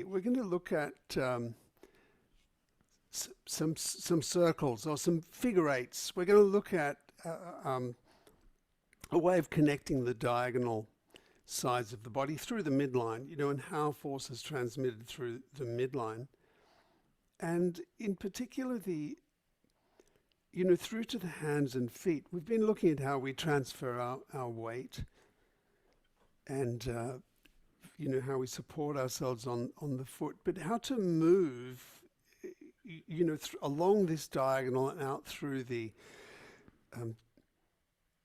we're going to look at some circles or some figure eights. We're going to look at a way of connecting the diagonal sides of the body through the midline, and how force is transmitted through the midline. And in particular, through to the hands and feet. We've been looking at how we transfer our weight and, how we support ourselves on the foot, but how to move, along this diagonal and out through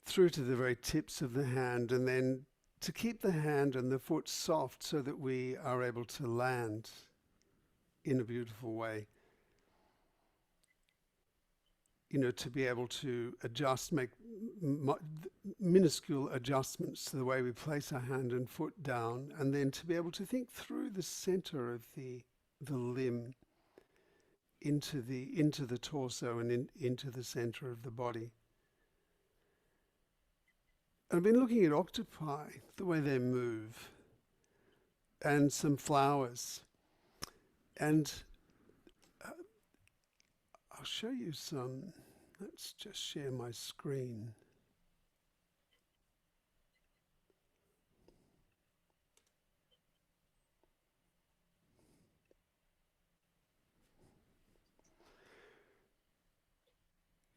through to the very tips of the hand, and then to keep the hand and the foot soft so that we are able to land in a beautiful way. To be able to adjust, make minuscule adjustments to the way we place our hand and foot down, and then to be able to think through the center of the limb into the torso and into the center of the body. I've been looking at octopi, the way they move, and some flowers. And I'll show you some. Let's just share my screen.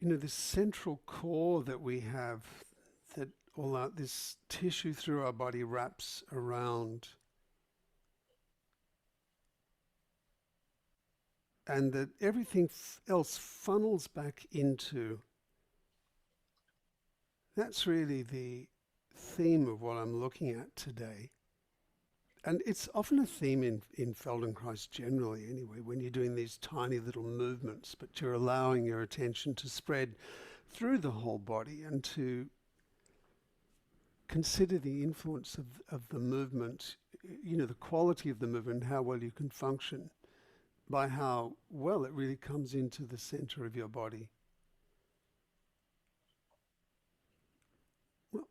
This central core that we have, that all this tissue through our body wraps around, and that everything else funnels back into. That's really the theme of what I'm looking at today. And it's often a theme in Feldenkrais generally anyway, when you're doing these tiny little movements, but you're allowing your attention to spread through the whole body and to consider the influence of the movement, the quality of the movement, how well you can function, by how well it really comes into the center of your body. Well,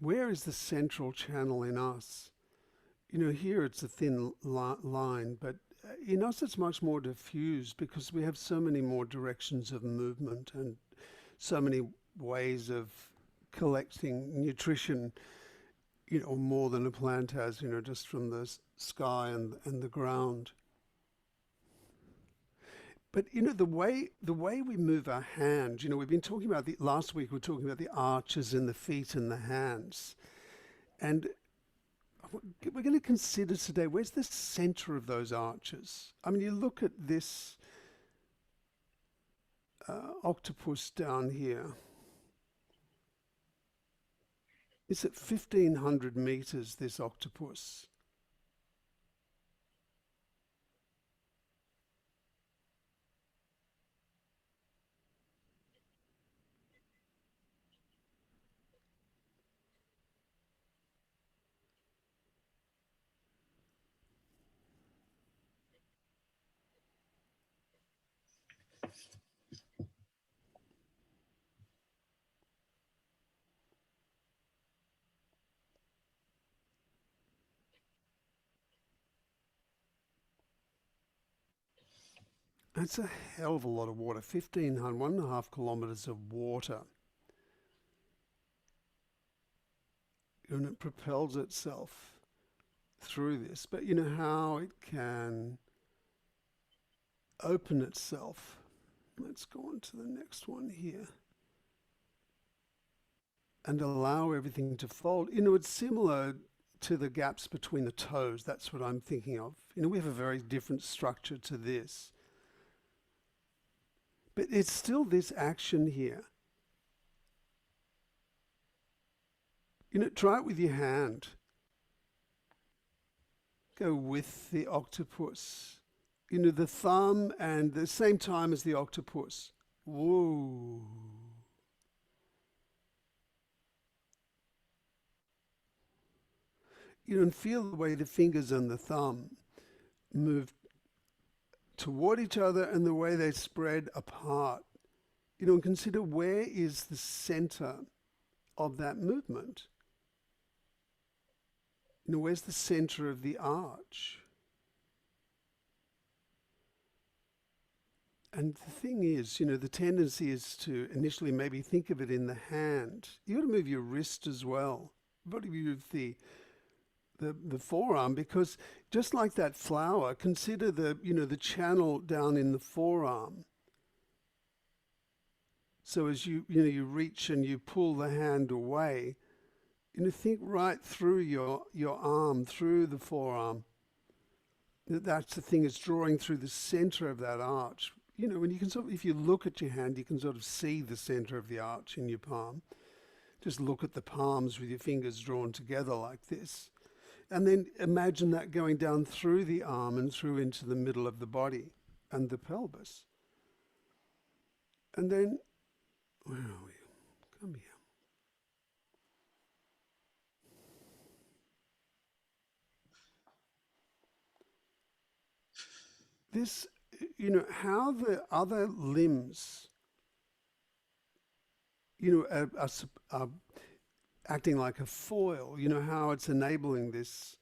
where is the central channel in us? Here it's a thin line, but in us it's much more diffused because we have so many more directions of movement and so many ways of collecting nutrition, more than a plant has, just from the sky and the ground. But the way we move our hands, we've been talking about last week we were talking about the arches in the feet and the hands, and we're going to consider today, where's the center of those arches? I mean, you look at this octopus down here. It's at 1,500 meters, this octopus. That's a hell of a lot of water, 1,500, 1.5 kilometers of water. And it propels itself through this. But how it can open itself. Let's go on to the next one here. And allow everything to fold. It's similar to the gaps between the toes. That's what I'm thinking of. We have a very different structure to this. But it's still this action here. Try it with your hand. Go with the octopus. The thumb and the same time as the octopus. Whoa. And feel the way the fingers and the thumb move toward each other and the way they spread apart. And consider, where is the center of that movement? Where's the center of the arch? And the thing is, the tendency is to initially maybe think of it in the hand. You got to move your wrist as well. You've got to move the forearm, because just like that flower, consider the channel down in the forearm. So as you reach and you pull the hand away, think right through your arm, through the forearm. That's the thing, it's drawing through the center of that arch. When you can if you look at your hand, you can sort of see the center of the arch in your palm. Just look at the palms with your fingers drawn together like this. And then imagine that going down through the arm and through into the middle of the body and the pelvis. And then, where are we? Come here. This, how the other limbs, are acting like a foil, how it's enabling this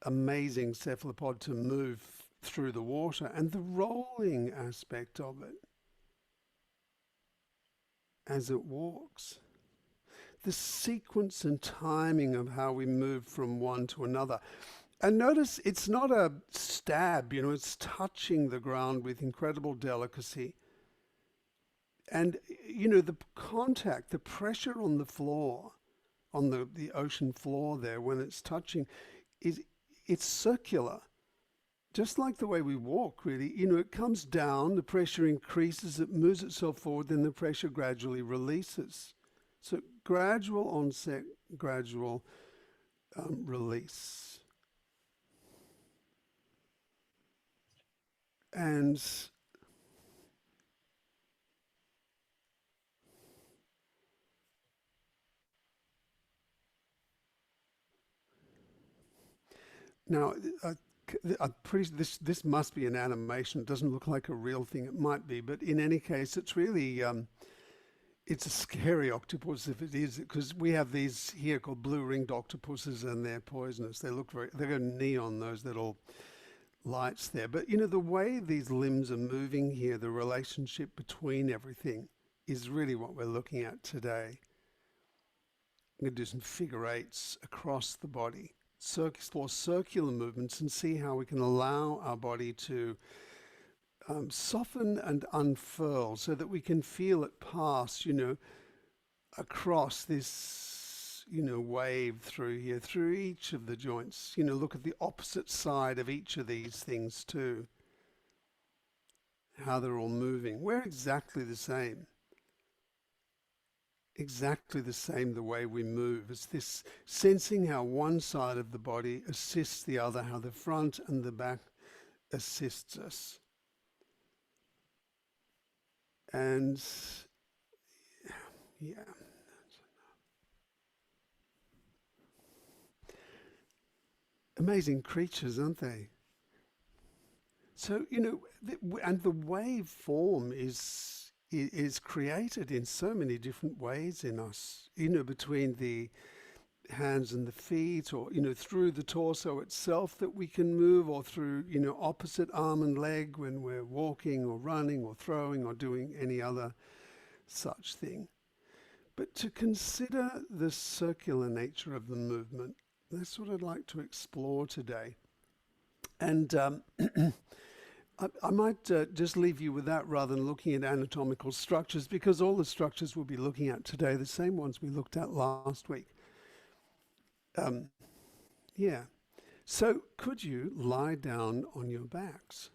amazing cephalopod to move through the water, and the rolling aspect of it as it walks. The sequence and timing of how we move from one to another. And notice it's not a stab, it's touching the ground with incredible delicacy. And, the contact, the pressure on the floor, on the ocean floor there when it's touching, it's circular. Just like the way we walk, really. It comes down, the pressure increases, it moves itself forward, then the pressure gradually releases. So gradual onset, gradual release. And now, this must be an animation. It doesn't look like a real thing. It might be, but in any case, it's really it's a scary octopus if it is, because we have these here called blue-ringed octopuses, and they're poisonous. They've got neon, those little lights there. But the way these limbs are moving here, the relationship between everything, is really what we're looking at today. I'm going to do some figure eights across the body, explore circular movements, and see how we can allow our body to soften and unfurl so that we can feel it pass, across this, wave through here, through each of the joints. Look at the opposite side of each of these things too, how they're all moving. We're exactly the same. Exactly the same the way we move. It's this sensing how one side of the body assists the other, how the front and the back assists us. And yeah, amazing creatures, aren't they? So, and the wave form is created in so many different ways in us, between the hands and the feet, or, through the torso itself that we can move, or through, opposite arm and leg when we're walking or running or throwing or doing any other such thing. But to consider the circular nature of the movement, that's what I'd like to explore today. And I might just leave you with that rather than looking at anatomical structures, because all the structures we'll be looking at today are the same ones we looked at last week. Yeah. So could you lie down on your backs?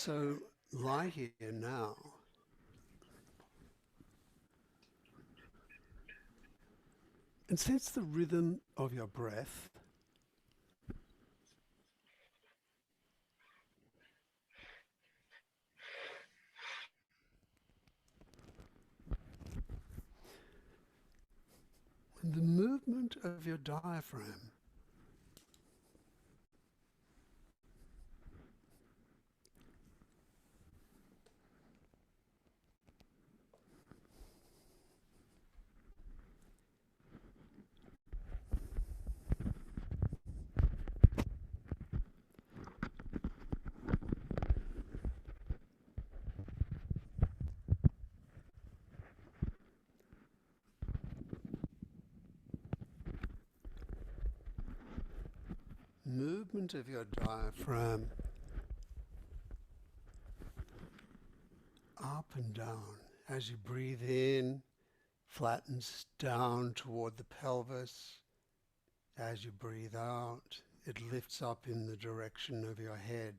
So lie here now and sense the rhythm of your breath. And the movement of your diaphragm. Movement of your diaphragm up and down. As you breathe in, flattens down toward the pelvis. As you breathe out, it lifts up in the direction of your head.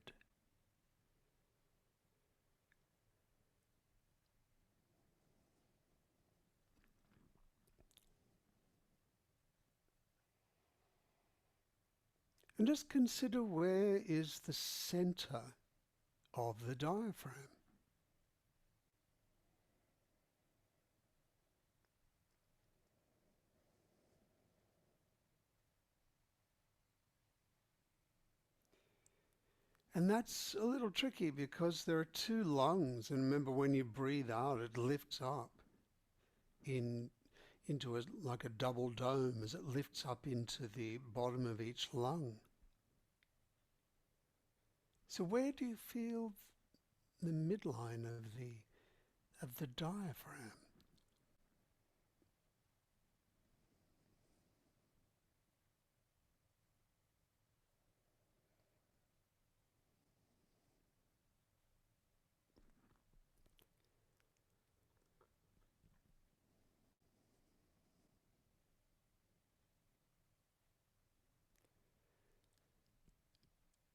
And just consider, where is the center of the diaphragm? And that's a little tricky because there are two lungs, and remember, when you breathe out, it lifts up into like a double dome as it lifts up into the bottom of each lung. So where do you feel the midline of the diaphragm?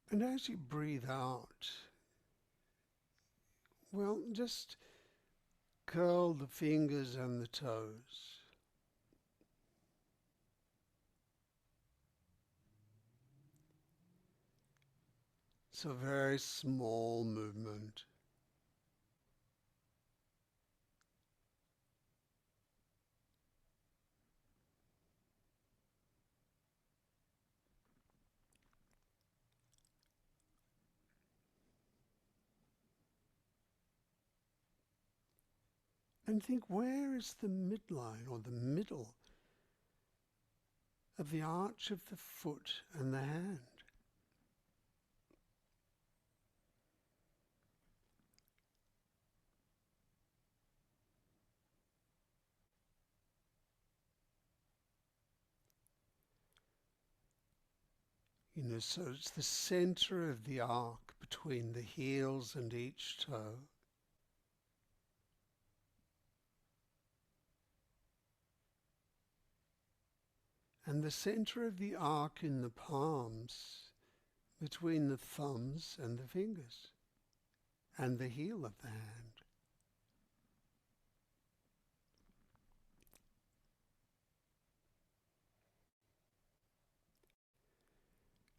And as you breathe out, well, just curl the fingers and the toes. It's a very small movement. And think, where is the midline or the middle of the arch of the foot and the hand? So it's the center of the arc between the heels and each toe. And the center of the arc in the palms between the thumbs and the fingers and the heel of the hand.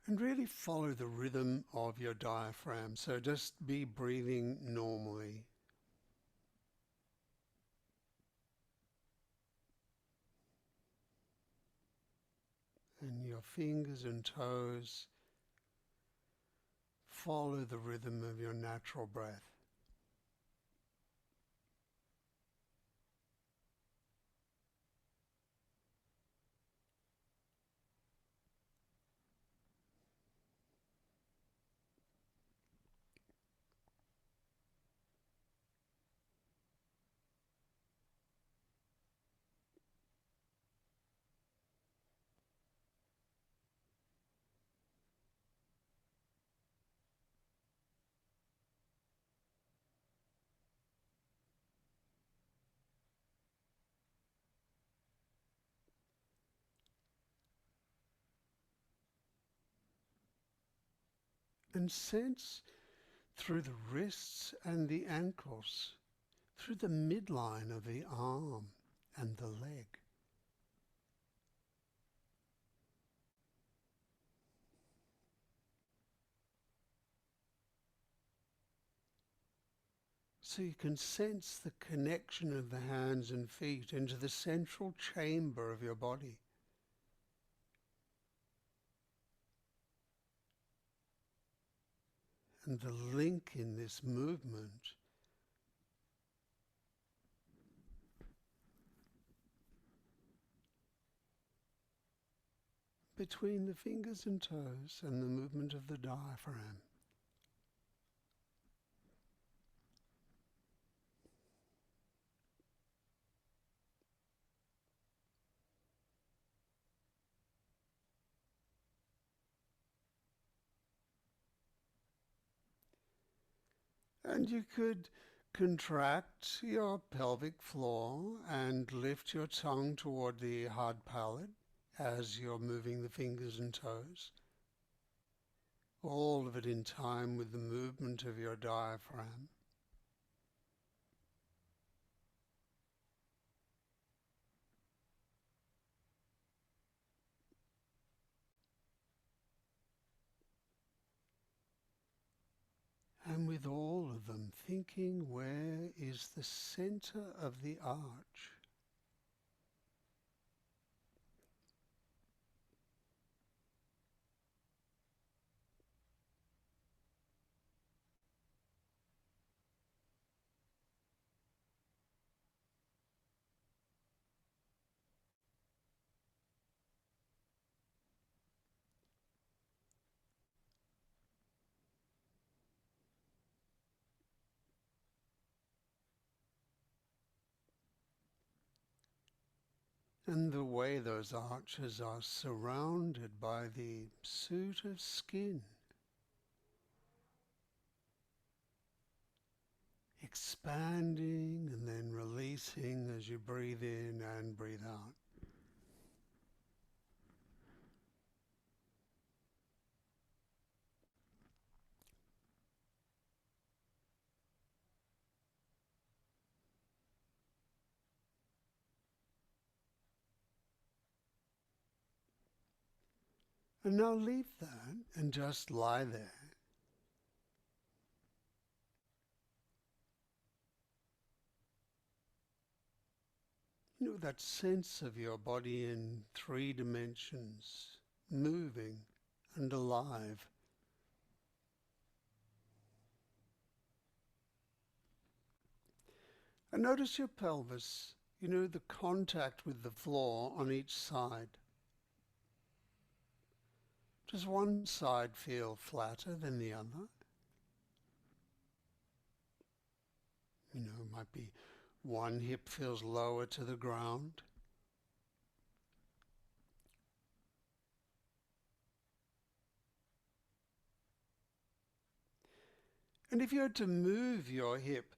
And really follow the rhythm of your diaphragm. So just be breathing normally. And your fingers and toes follow the rhythm of your natural breath. And sense through the wrists and the ankles, through the midline of the arm and the leg. So you can sense the connection of the hands and feet into the central chamber of your body. And the link in this movement between the fingers and toes and the movement of the diaphragm. And you could contract your pelvic floor and lift your tongue toward the hard palate as you're moving the fingers and toes. All of it in time with the movement of your diaphragm. And with all of them, thinking, where is the center of the arch? And the way those arches are surrounded by the suit of skin, expanding and then releasing as you breathe in and breathe out. And now leave that and just lie there. You know, that sense of your body in 3 dimensions, moving and alive. And notice your pelvis, you know, the contact with the floor on each side. Does one side feel flatter than the other? You know, it might be one hip feels lower to the ground. And if you had to move your hip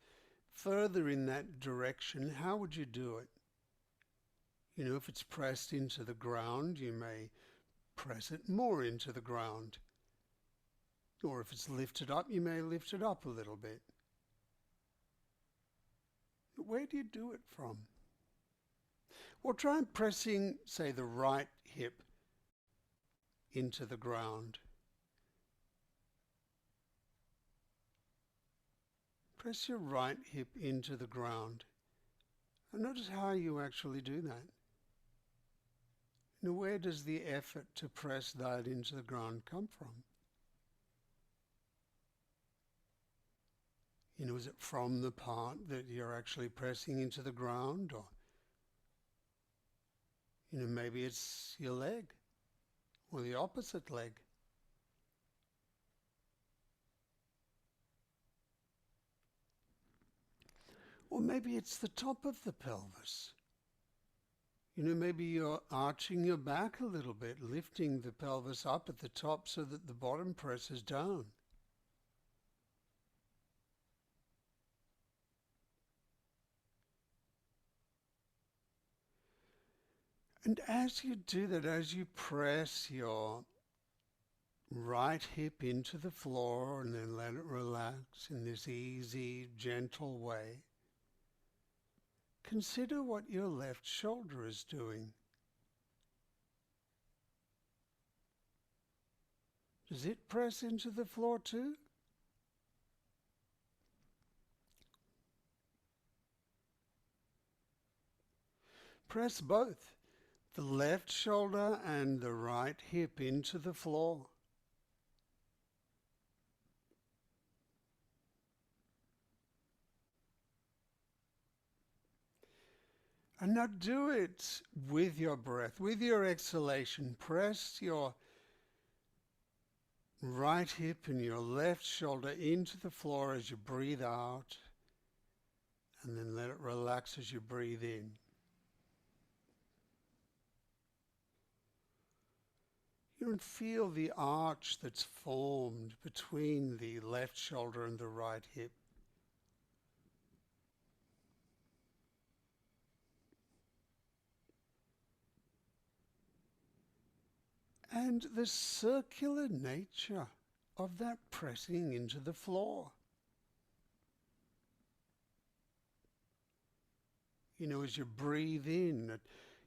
further in that direction, how would you do it? You know, if it's pressed into the ground, you may press it more into the ground. Or if it's lifted up, you may lift it up a little bit. Where do you do it from? Well, try pressing, say, the right hip into the ground. Press your right hip into the ground. And notice how you actually do that. Now, where does the effort to press that into the ground come from? You know, is it from the part that you're actually pressing into the ground? Or, you know, maybe it's your leg or the opposite leg. Or maybe it's the top of the pelvis. You know, maybe you're arching your back a little bit, lifting the pelvis up at the top so that the bottom presses down. And as you do that, as you press your right hip into the floor and then let it relax in this easy, gentle way. Consider what your left shoulder is doing. Does it press into the floor too? Press both, the left shoulder and the right hip into the floor. And now do it with your breath, with your exhalation. Press your right hip and your left shoulder into the floor as you breathe out, and then let it relax as you breathe in. You can feel the arch that's formed between the left shoulder and the right hip. And the circular nature of that pressing into the floor. You know, as you breathe in,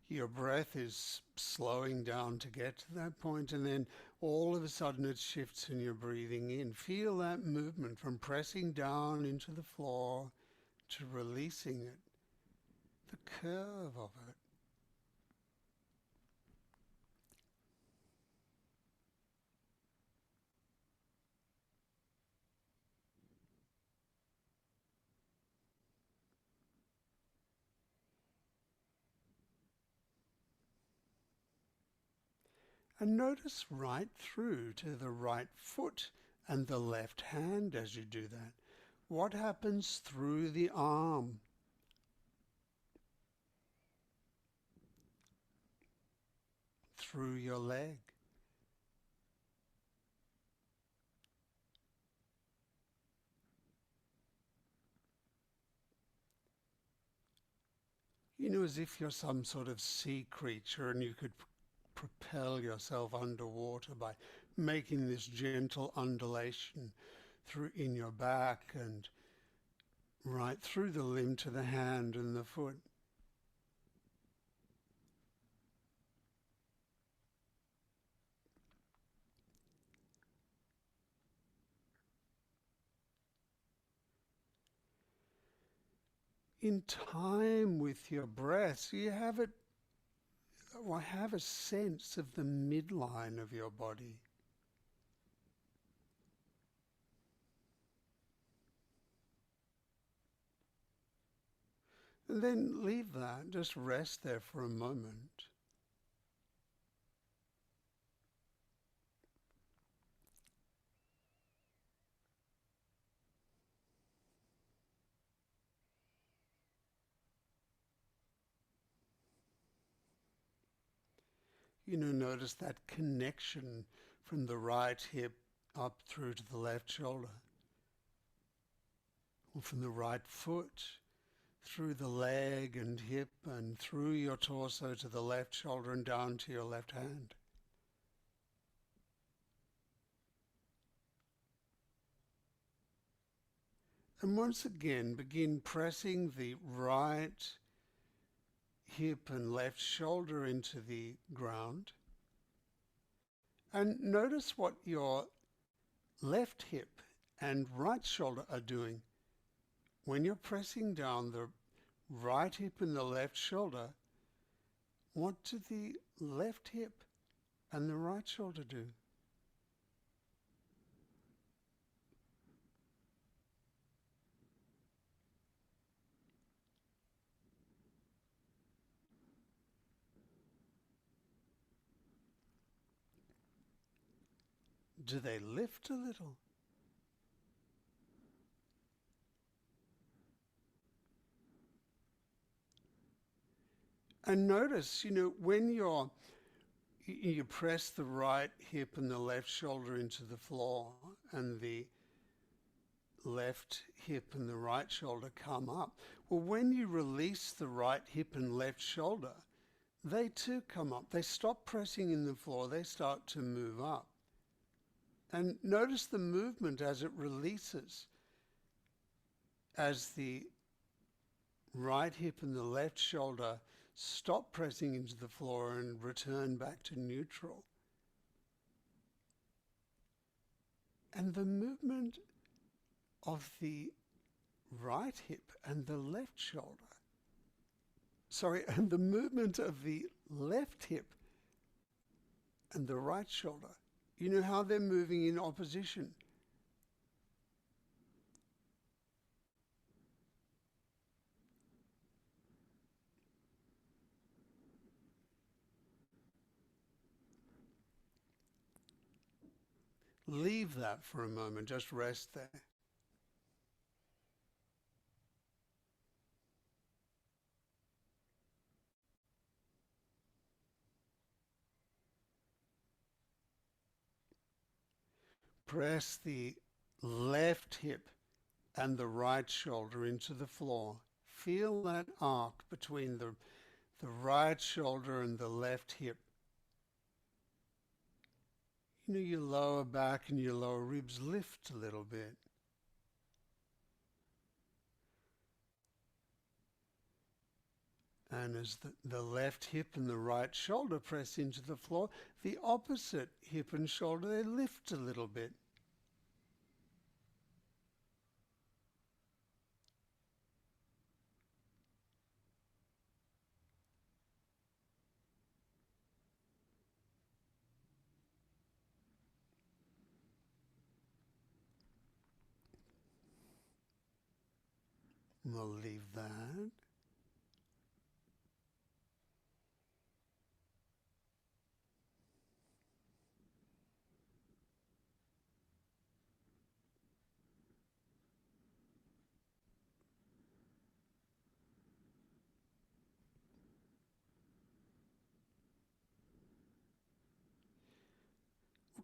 your breath is slowing down to get to that point, and then all of a sudden it shifts and you're breathing in. Feel that movement from pressing down into the floor to releasing it, the curve of it. And notice right through to the right foot and the left hand as you do that. What happens through the arm? Through your leg? You know, as if you're some sort of sea creature and you could propel yourself underwater by making this gentle undulation through in your back and right through the limb to the hand and the foot. In time with your breath, you have it, or have a sense of the midline of your body. And then leave that, just rest there for a moment. You know, notice that connection from the right hip up through to the left shoulder, or from the right foot through the leg and hip and through your torso to the left shoulder and down to your left hand. And once again, begin pressing the right hip and left shoulder into the ground. And notice what your left hip and right shoulder are doing. When you're pressing down the right hip and the left shoulder, what do the left hip and the right shoulder do? Do they lift a little? And notice, you know, when you press the right hip and the left shoulder into the floor and the left hip and the right shoulder come up. Well, when you release the right hip and left shoulder, they too come up. They stop pressing in the floor. They start to move up. And notice the movement as it releases, as the right hip and the left shoulder stop pressing into the floor and return back to neutral. And the movement of the right hip and the left shoulder, and the movement of the left hip and the right shoulder, you know how they're moving in opposition. Leave that for a moment, just rest there. Press the left hip and the right shoulder into the floor. Feel that arc between the right shoulder and the left hip. You know, your lower back and your lower ribs lift a little bit. And as the left hip and the right shoulder press into the floor, the opposite hip and shoulder, they lift a little bit. We'll leave that.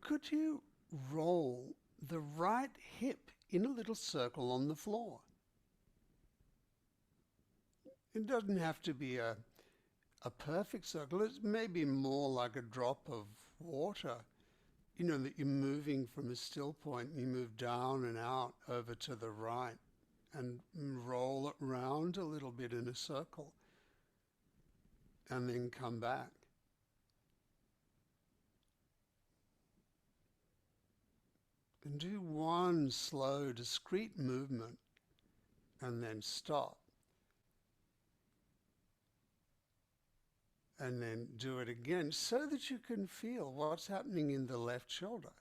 Could you roll the right hip in a little circle on the floor? It doesn't have to be a perfect circle. It's maybe more like a drop of water. You know, that you're moving from a still point and you move down and out over to the right and roll it round a little bit in a circle and then come back. And do one slow, discrete movement and then stop. And then do it again so that you can feel what's happening in the left shoulder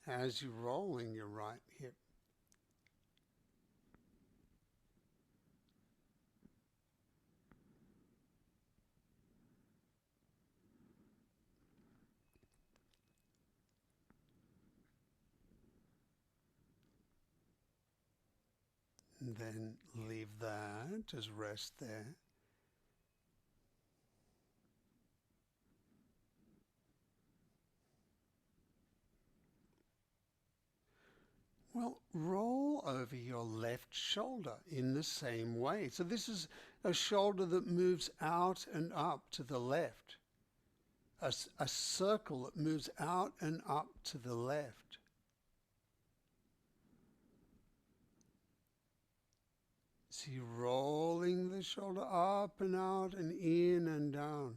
as you're rolling your right hip. And then leave that, just rest there. Well, roll over your left shoulder in the same way. So this is a shoulder that moves out and up to the left. A circle that moves out and up to the left. So you're rolling the shoulder up and out and in and down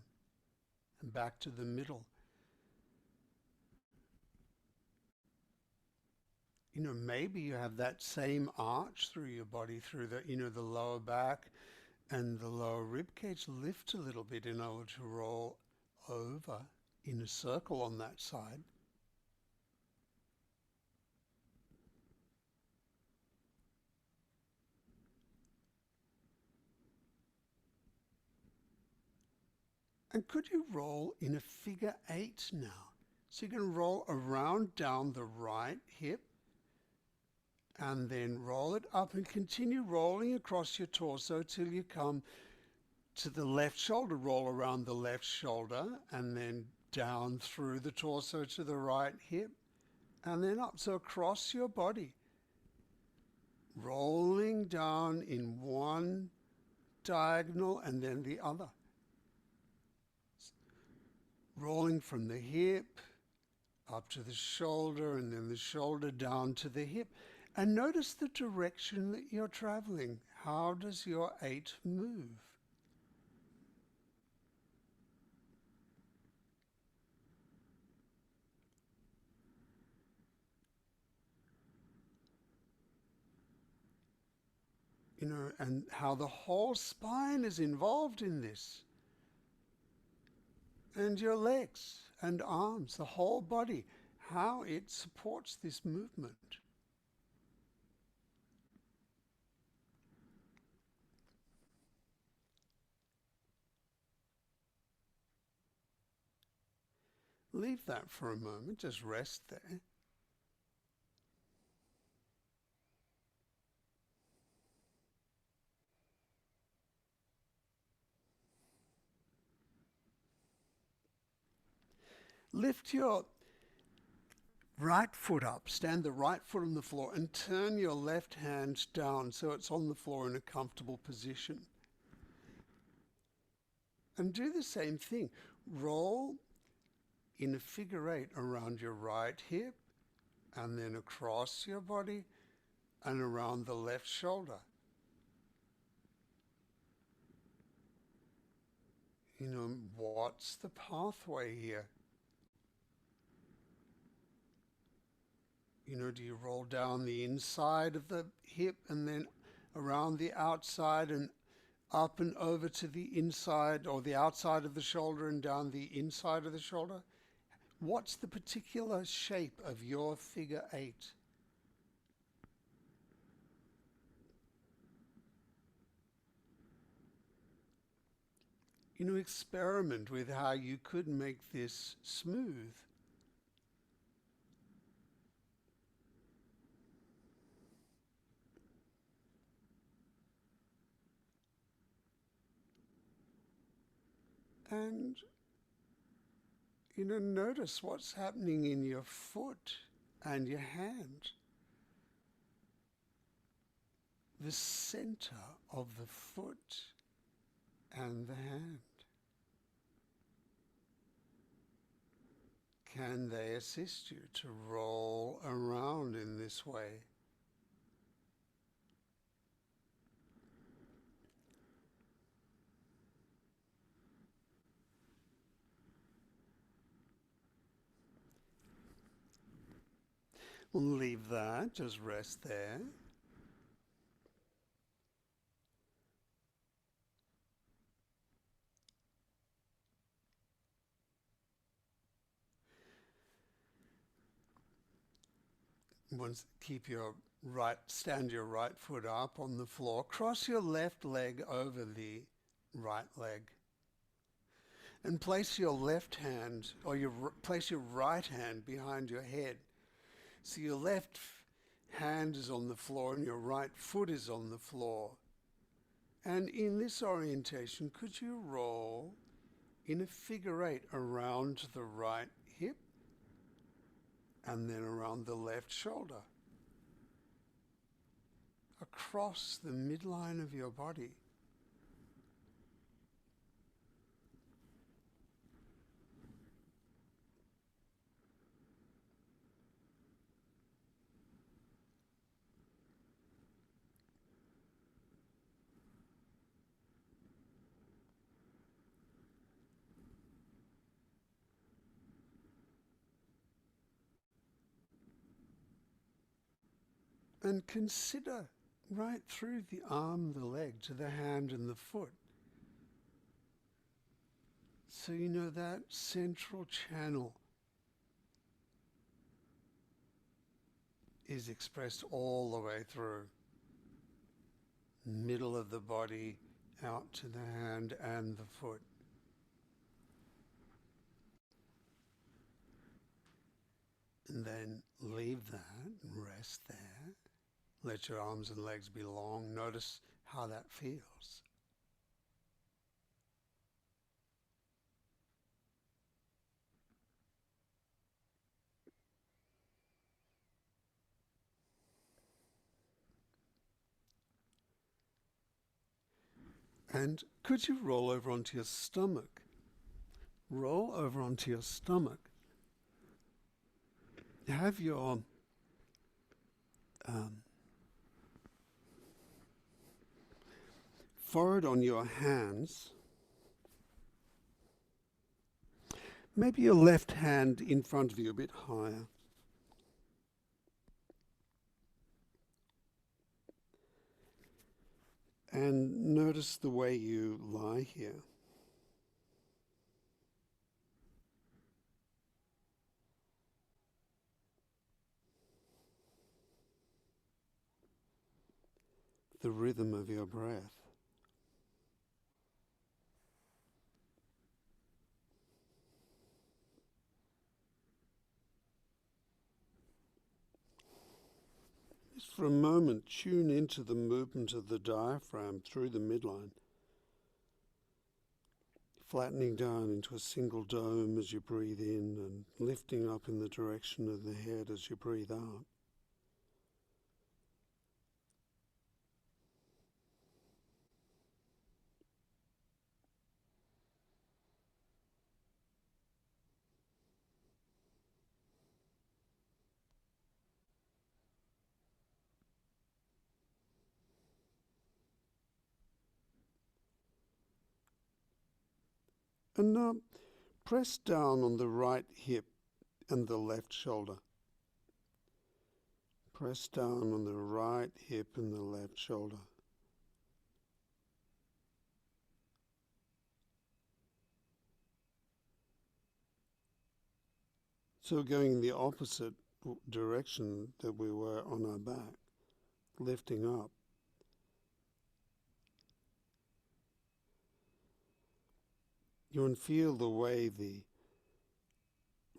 and back to the middle. You know, maybe you have that same arch through your body, through the, you know, the lower back and the lower rib cage lift a little bit in order to roll over in a circle on that side. And could you roll in a figure 8 now? So you can roll around down the right hip and then roll it up and continue rolling across your torso till you come to the left shoulder. Roll around the left shoulder and then down through the torso to the right hip and then up. So across your body, rolling down in one diagonal and then the other. Rolling from the hip up to the shoulder, and then the shoulder down to the hip. And notice the direction that you're traveling. How does your 8 move? And how the whole spine is involved in this. And your legs and arms, the whole body, how it supports this movement. Leave that for a moment, just rest there. Lift your right foot up, stand the right foot on the floor, and turn your left hand down so it's on the floor in a comfortable position. And do the same thing. Roll in a figure 8 around your right hip, and then across your body and around the left shoulder. What's the pathway here? Do you roll down the inside of the hip and then around the outside and up and over to the inside, or the outside of the shoulder and down the inside of the shoulder? What's the particular shape of your figure 8? Experiment with how you could make this smooth. And, notice what's happening in your foot and your hand. The center of the foot and the hand. Can they assist you to roll around in this way? We'll leave that, just rest there. Once, stand your right foot up on the floor, cross your left leg over the right leg, and place your left hand, or place your right hand behind your head. So your left hand is on the floor and your right foot is on the floor. And in this orientation, could you roll in a figure 8 around the right hip and then around the left shoulder, across the midline of your body? And consider right through the arm, the leg, to the hand and the foot. So that central channel is expressed all the way through. Middle of the body, out to the hand and the foot. And then leave that and rest there. Let your arms and legs be long. Notice how that feels. And could you roll over onto your stomach? Roll over onto your stomach. have your um, forehead on your hands, maybe your left hand in front of you a bit higher. And notice the way you lie here. The rhythm of your breath. Just for a moment, tune into the movement of the diaphragm through the midline, flattening down into a single dome as you breathe in and lifting up in the direction of the head as you breathe out. And now press down on the right hip and the left shoulder. Press down on the right hip and the left shoulder. So going in the opposite direction that we were on our back, lifting up. You can feel the way the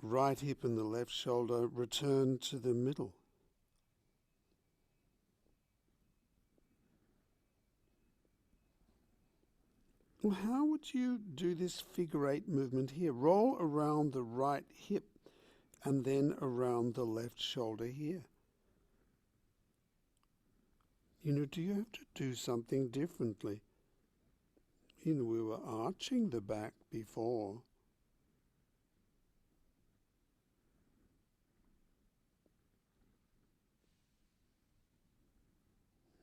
right hip and the left shoulder return to the middle. Well, how would you do this figure eight movement here? Roll around the right hip and then around the left shoulder here. Do you have to do something differently? We were arching the back before.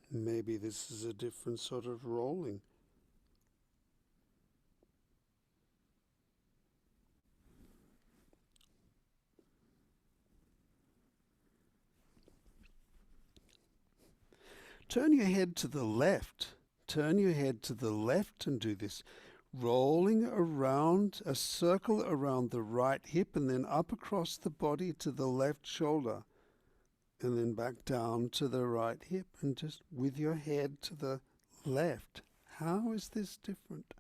Maybe this is a different sort of rolling. Turn your head to the left. Turn your head to the left and do this. Rolling around, a circle around the right hip and then up across the body to the left shoulder. And then back down to the right hip and just with your head to the left. How is this different?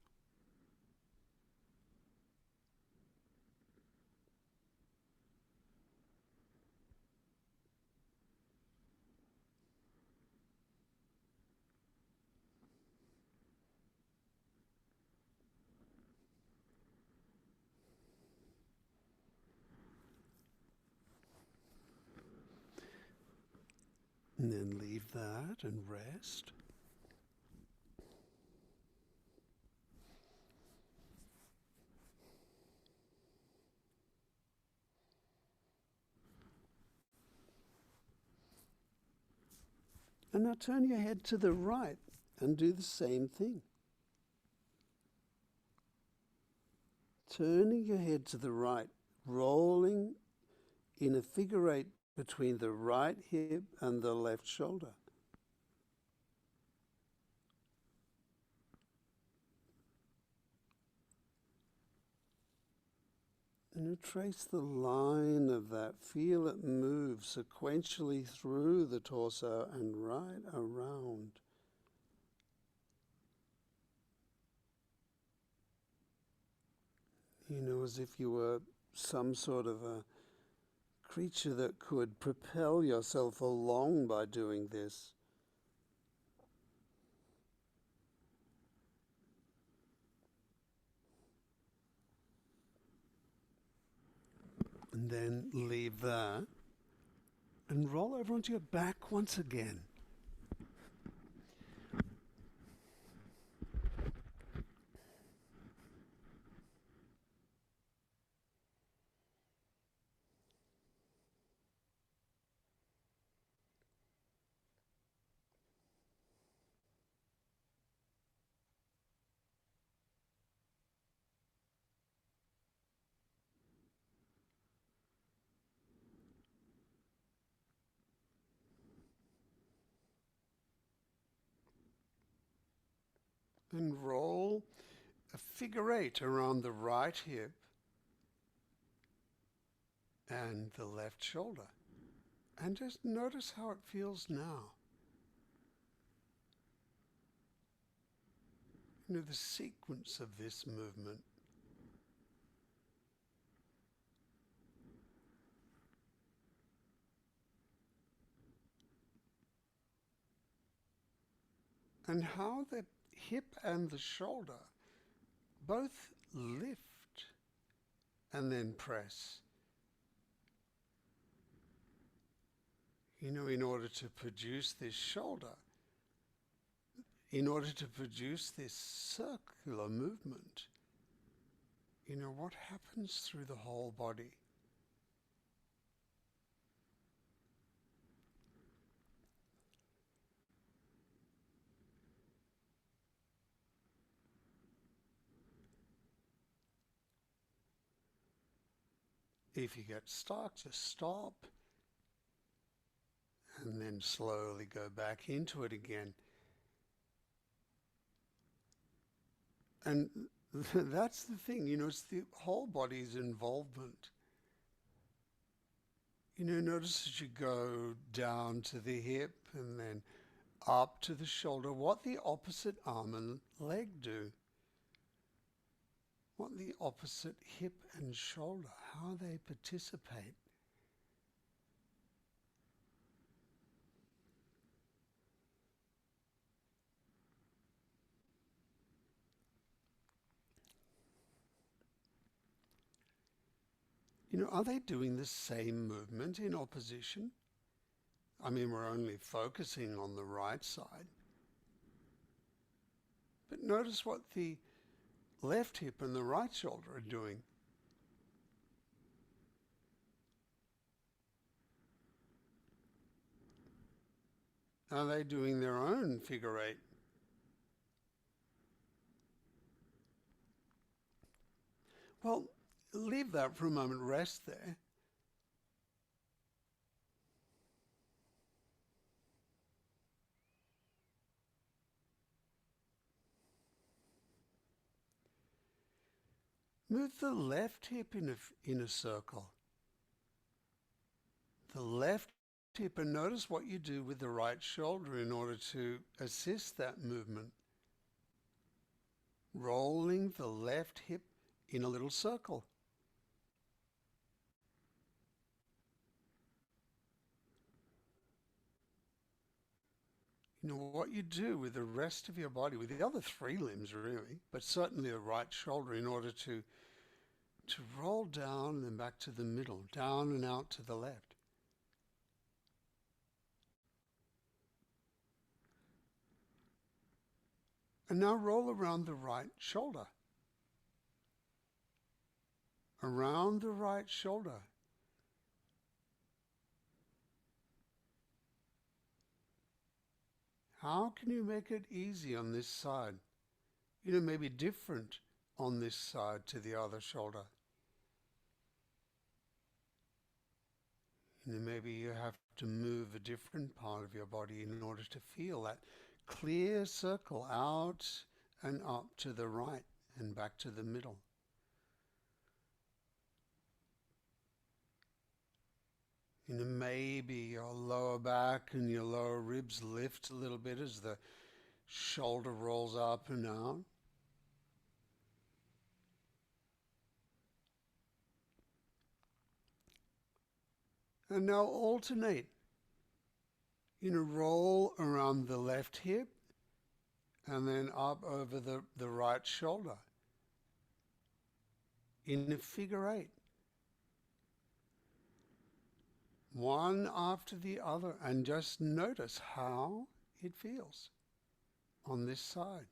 And then leave that and rest. And now turn your head to the right and do the same thing. Turning your head to the right, rolling in a figure eight between the right hip and the left shoulder. And you trace the line of that. Feel it move sequentially through the torso and right around. As if you were some sort of a creature that could propel yourself along by doing this. And then leave that and roll over onto your back once again. And roll a figure eight around the right hip and the left shoulder. And just notice how it feels now. You know, the sequence of this movement. And how the hip and the shoulder both lift and then press. You know, in order to produce this shoulder, in order to produce this circular movement, you know, what happens through the whole body? If you get stuck, just stop and then slowly go back into it again. And that's the thing, you know, it's the whole body's involvement. You know, notice as you go down to the hip and then up to the shoulder, what the opposite arm and leg do. What the opposite hip and shoulder, how they participate. You know, are they doing the same movement in opposition? I mean, we're only focusing on the right side. But notice what the left hip and the right shoulder are doing. Are they doing their own figure eight? Well, leave that for a moment, rest there. Move the left hip in a circle. The left hip, and notice what you do with the right shoulder in order to assist that movement. Rolling the left hip in a little circle. You know, what you do with the rest of your body, with the other three limbs really, but certainly the right shoulder, in order to roll down and then back to the middle, down and out to the left. And now roll around the right shoulder. Around the right shoulder. How can you make it easy on this side? You know, maybe different on this side to the other shoulder. You know, maybe you have to move a different part of your body in order to feel that clear circle out and up to the right and back to the middle. You know, maybe your lower back and your lower ribs lift a little bit as the shoulder rolls up and out. And now alternate. You know, roll around the left hip and then up over the right shoulder in a figure eight. One after the other, and just notice how it feels on this side.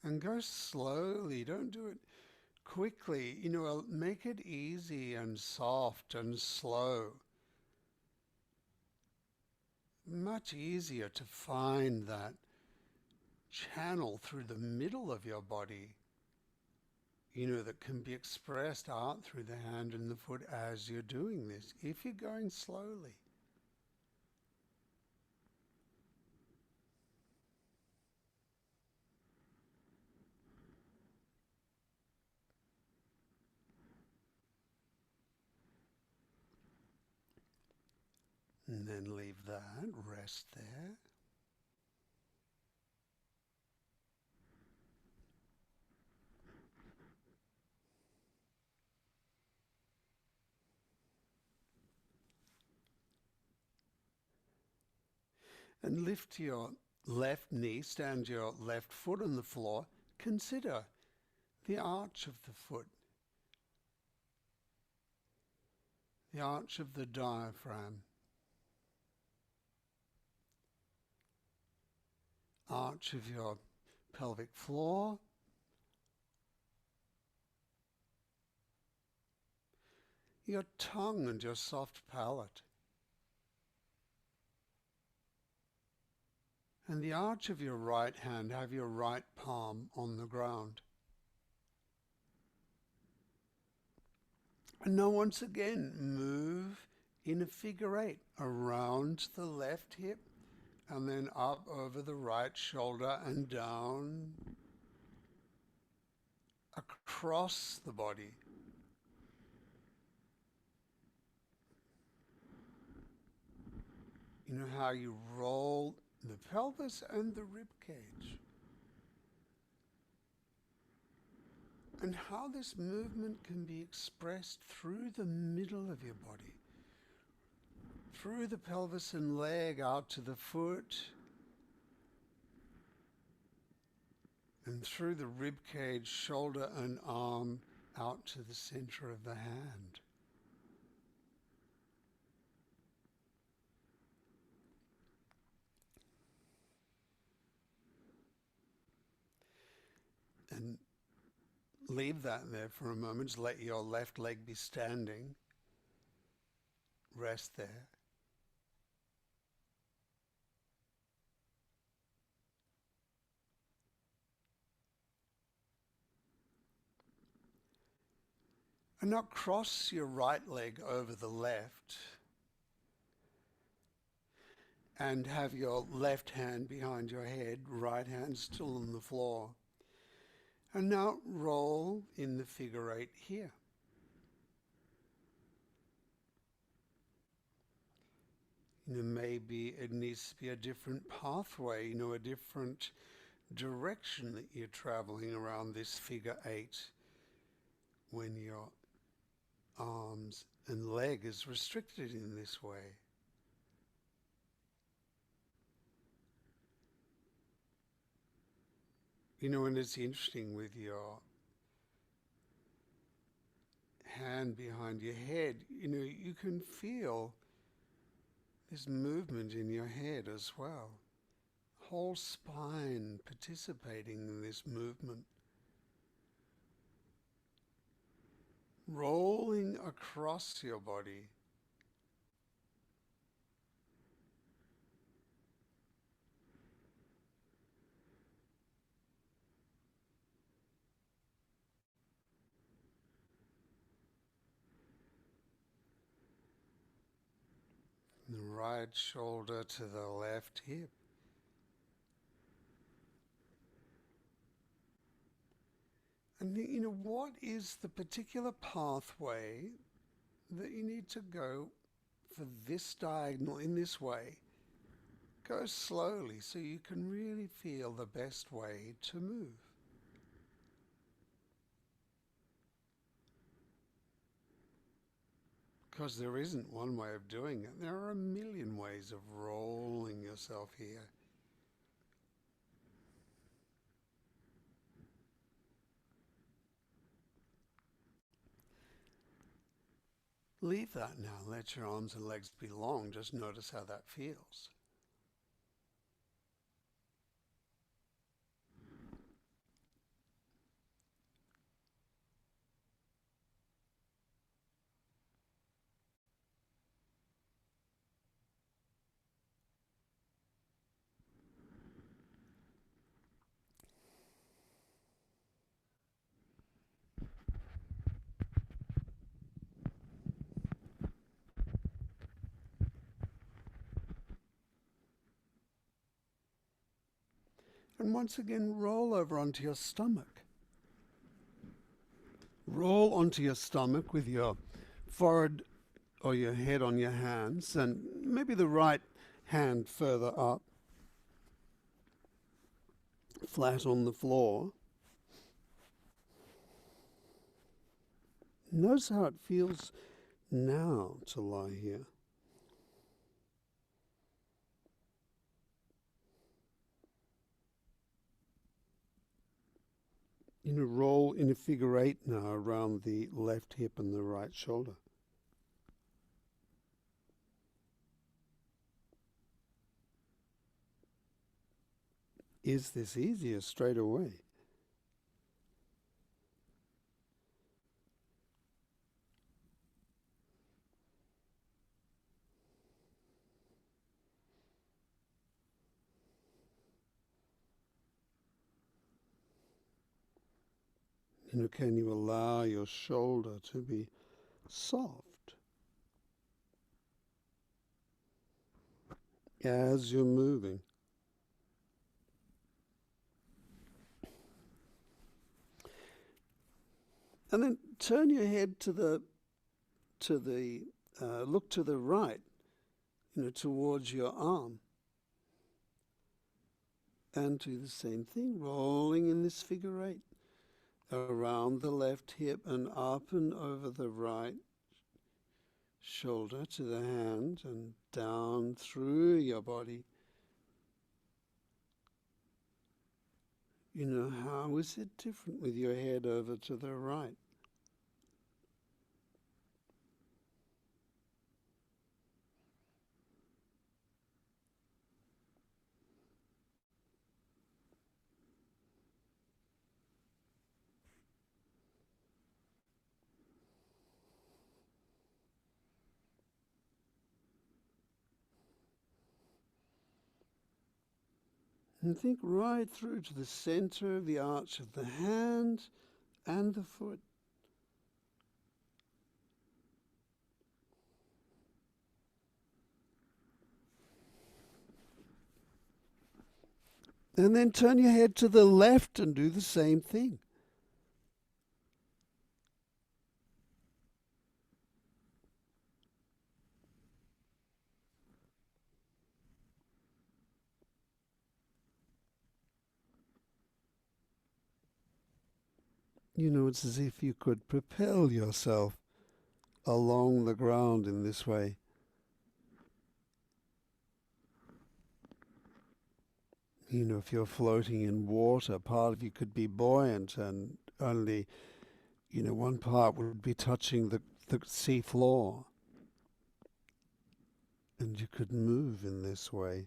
And go slowly, don't do it quickly. You know, make it easy and soft and slow. Much easier to find that channel through the middle of your body that can be expressed out through the hand and the foot as you're doing this, if you're going slowly. And then leave that, rest there. And lift your left knee, stand your left foot on the floor. Consider the arch of the foot, the arch of the diaphragm, arch of your pelvic floor, your tongue and your soft palate, and the arch of your right hand. Have your right palm on the ground. And now once again, move in a figure eight around the left hip and then up over the right shoulder and down across the body. You know how you roll the pelvis and the rib cage. And how this movement can be expressed through the middle of your body, through the pelvis and leg out to the foot, and through the rib cage, shoulder and arm out to the center of the hand. And leave that there for a moment. Just let your left leg be standing. Rest there. And now cross your right leg over the left and have your left hand behind your head, right hand still on the floor. And now roll in the figure eight here. Maybe it needs to be a different pathway, a different direction that you're traveling around this figure eight when your arms and leg is restricted in this way. And it's interesting with your hand behind your head, you can feel this movement in your head as well. Whole spine participating in this movement. Rolling across your body. The right shoulder to the left hip. And what is the particular pathway that you need to go for this diagonal in this way? Go slowly so you can really feel the best way to move. Because there isn't one way of doing it. There are a million ways of rolling yourself here. Leave that now. Let your arms and legs be long. Just notice how that feels. And once again, roll over onto your stomach. Roll onto your stomach with your forehead or your head on your hands, and maybe the right hand further up, flat on the floor. Notice how it feels now to lie here. Roll in a figure eight now around the left hip and the right shoulder. Is this easier straight away? Can you allow your shoulder to be soft as you're moving? And then turn your head to the look to the right, towards your arm. And do the same thing, rolling in this figure eight around the left hip and up and over the right shoulder to the hand and down through your body. How is it different with your head over to the right? And think right through to the center of the arch of the hand and the foot. And then turn your head to the left and do the same thing. It's as if you could propel yourself along the ground in this way. If you're floating in water, part of you could be buoyant and only, one part would be touching the sea floor. And you could move in this way.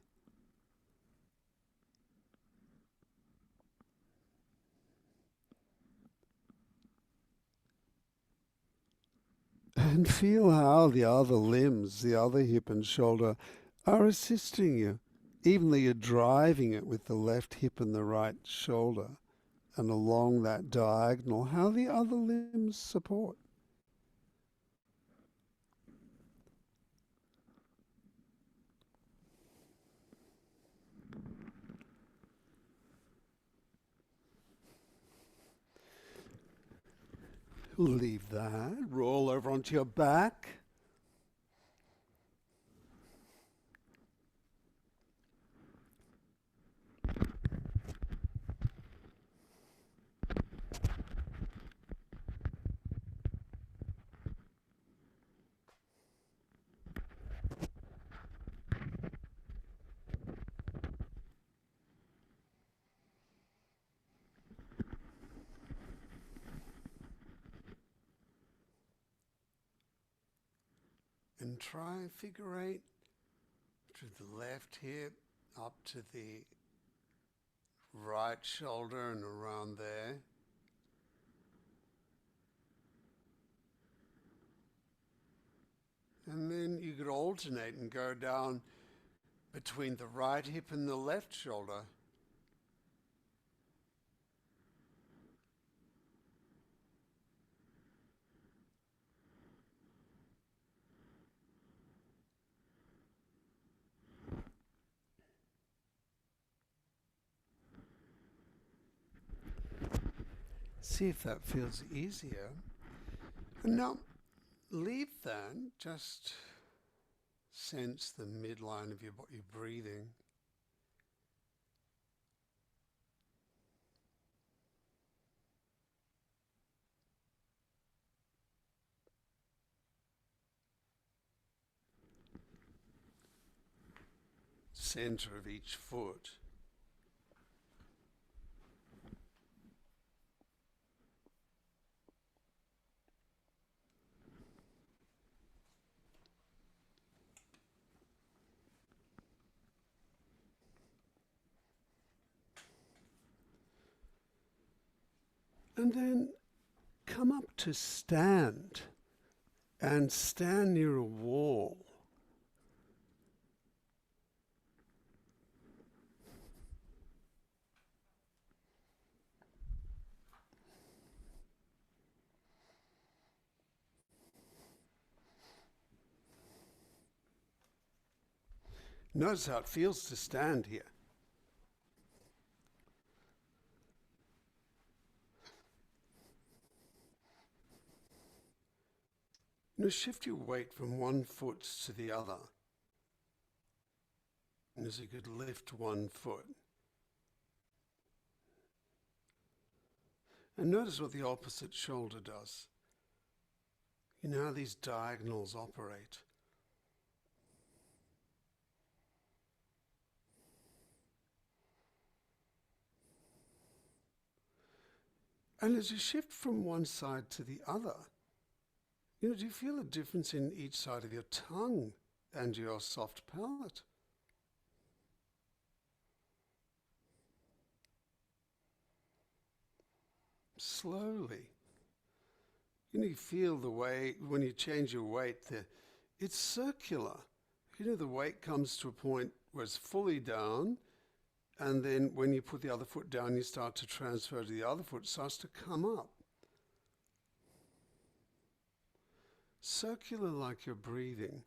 And feel how the other limbs, the other hip and shoulder, are assisting you. Even though you're driving it with the left hip and the right shoulder, and along that diagonal, how the other limbs support. Leave that, roll over onto your back. And try figure eight to the left hip, up to the right shoulder and around there. And then you could alternate and go down between the right hip and the left shoulder. See if that feels easier. And now leave that, just sense the midline of your breathing. Center of each foot. And then come up to stand, and stand near a wall. Notice how it feels to stand here. Now shift your weight from one foot to the other. And as you could lift one foot. And notice what the opposite shoulder does. You know how these diagonals operate. And as you shift from one side to the other, do you feel a difference in each side of your tongue and your soft palate? Slowly. You feel the way, when you change your weight, it's circular. The weight comes to a point where it's fully down, and then when you put the other foot down, you start to transfer to the other foot, it starts to come up. Circular like you're breathing.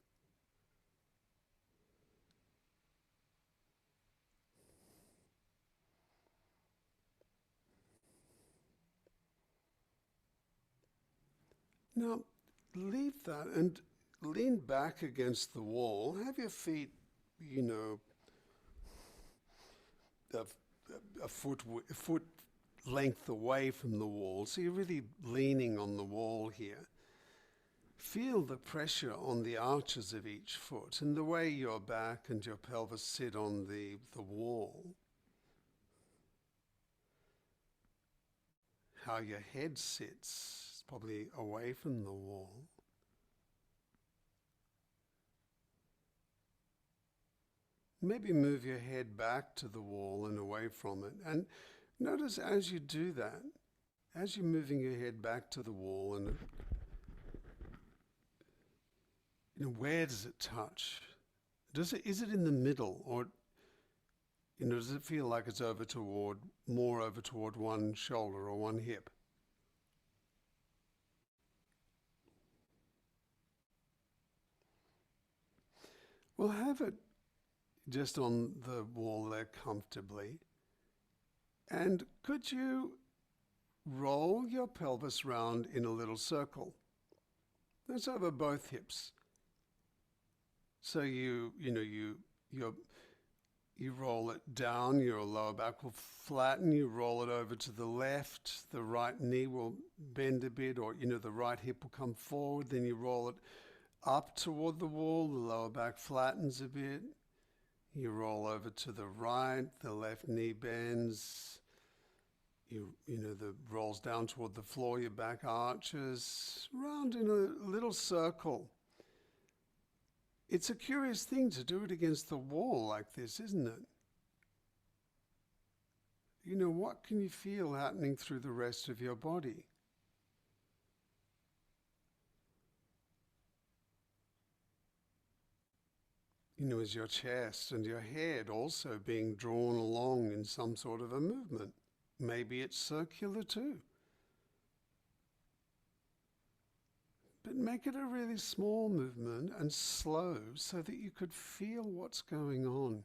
Now, leave that and lean back against the wall. Have your feet, a foot length away from the wall. So you're really leaning on the wall here. Feel the pressure on the arches of each foot and the way your back and your pelvis sit on the wall. How your head sits, probably away from the wall. Maybe move your head back to the wall and away from it. And notice as you do that, as you're moving your head back to the wall, and where does it touch? Is it in the middle, or does it feel like it's more over toward one shoulder or one hip? Well, have it just on the wall there comfortably. And could you roll your pelvis round in a little circle? That's over both hips. So you roll it down, your lower back will flatten, you roll it over to the left, the right knee will bend a bit, or the right hip will come forward, then you roll it up toward the wall, the lower back flattens a bit. You roll over to the right, the left knee bends. The rolls down toward the floor, your back arches, round in a little circle. It's a curious thing to do it against the wall like this, isn't it? What can you feel happening through the rest of your body? Is your chest and your head also being drawn along in some sort of a movement? Maybe it's circular too. But make it a really small movement and slow so that you could feel what's going on.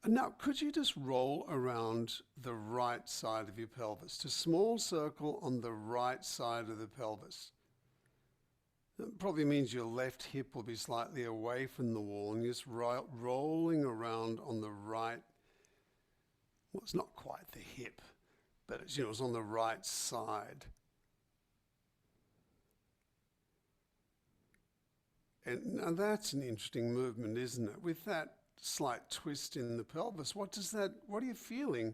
Now, could you just roll around the right side of your pelvis? Just a small circle on the right side of the pelvis. That probably means your left hip will be slightly away from the wall and you're just rolling around on the right. Well, it's not quite the hip, but it's, it's on the right side. And now that's an interesting movement, isn't it? With that slight twist in the pelvis, what are you feeling?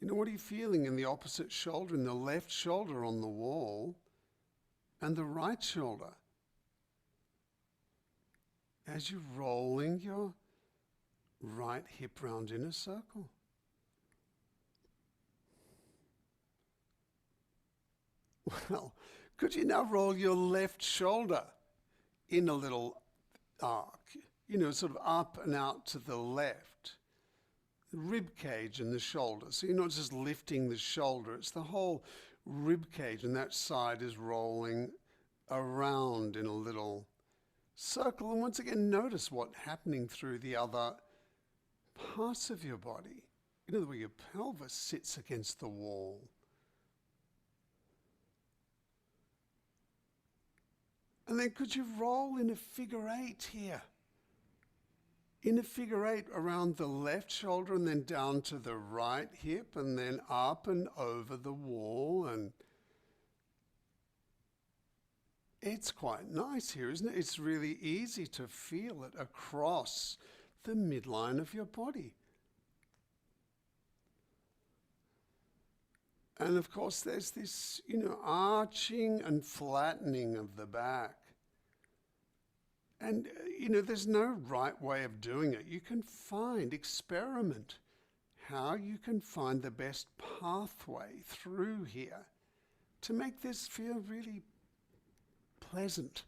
What are you feeling in the opposite shoulder, in the left shoulder on the wall and the right shoulder? As you're rolling your right hip round in a circle. Well, could you now roll your left shoulder in a little arc, sort of up and out to the left? The rib cage and the shoulder. So you're not just lifting the shoulder, it's the whole rib cage, and that side is rolling around in a little circle. And once again, notice what's happening through the other parts of your body. The way your pelvis sits against the wall. And then could you roll in a figure eight here? In a figure eight around the left shoulder and then down to the right hip and then up and over the wall. And it's quite nice here, isn't it? It's really easy to feel it across the midline of your body. And of course, there's this, arching and flattening of the back. And, there's no right way of doing it. You can experiment how you can find the best pathway through here to make this feel really pleasant.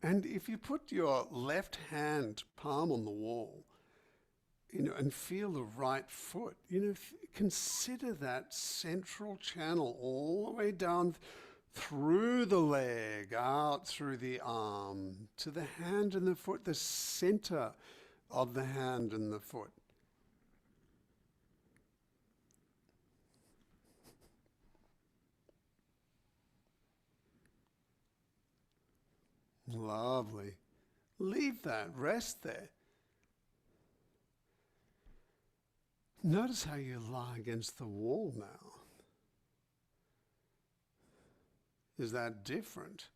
And if you put your left hand palm on the wall, and feel the right foot, consider that central channel all the way down through the leg, out through the arm, to the hand and the foot, the center of the hand and the foot. Lovely. Leave that, rest there. Notice how you lie against the wall now. Is that different?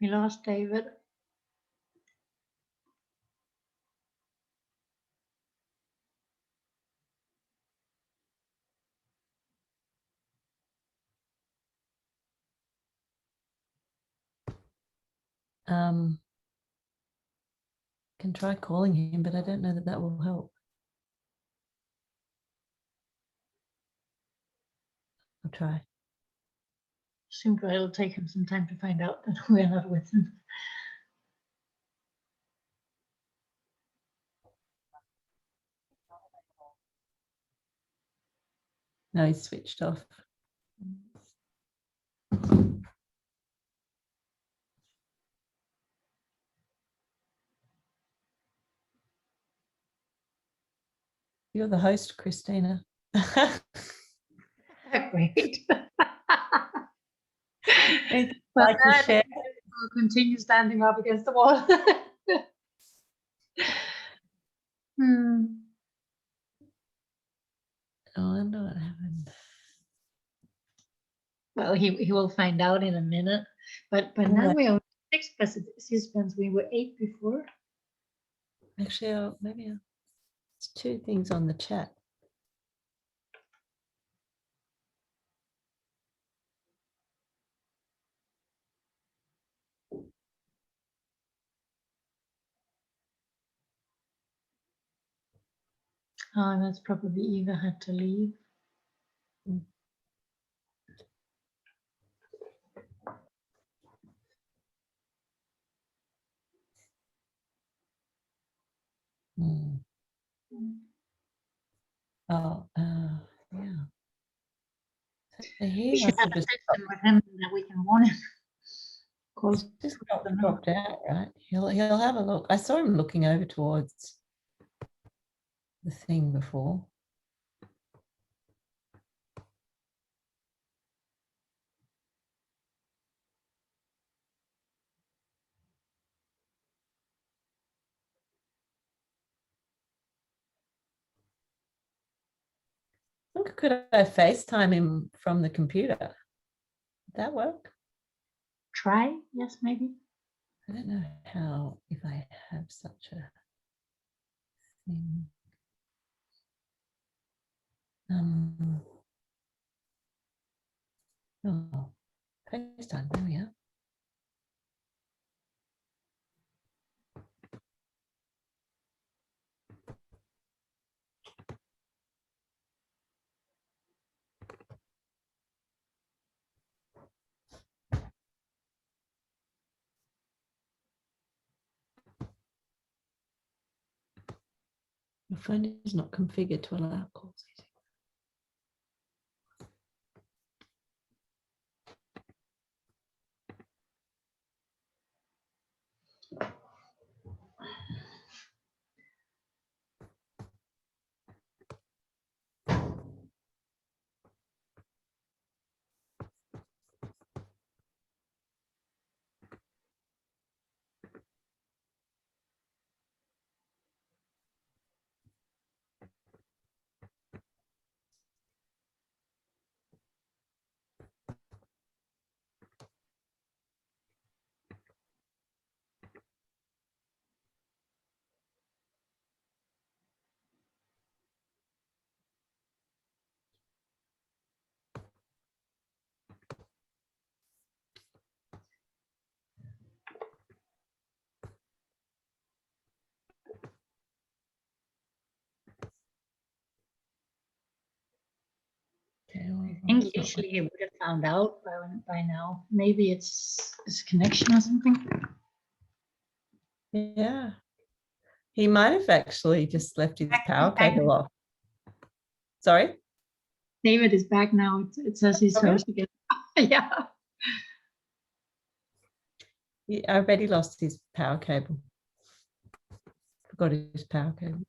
We lost David. Can try calling him, but I don't know that that will help. I'll try. Seems like it'll take him some time to find out that we're not with him. No, he's switched off. You're the host, Christina. Great. Anything Well, like to share? we'll continue standing up against the wall. I wonder what happened. Well, he will find out in a minute. But now we are 6 participants. We were 8 before. Actually, maybe it's 2 things on the chat. Oh, that's probably Eva had to leave. Oh, yeah. So he We should must have have a just system with him that we can warn him. dropped out, right? He'll have a look. I saw him looking over towards the thing before. Could I FaceTime him from the computer? Would that work? Try, yes, maybe. I don't know how, if I have such a thing. Oh, FaceTime, there we are. Your phone is not configured to allow calls. Okay, well, I think usually he would have found out by now. Maybe it's connection or something. Yeah. He might have actually just left his power cable off. Sorry? David is back now. It says he's host again. Yeah. I bet he lost his power cable. Forgot his power cable.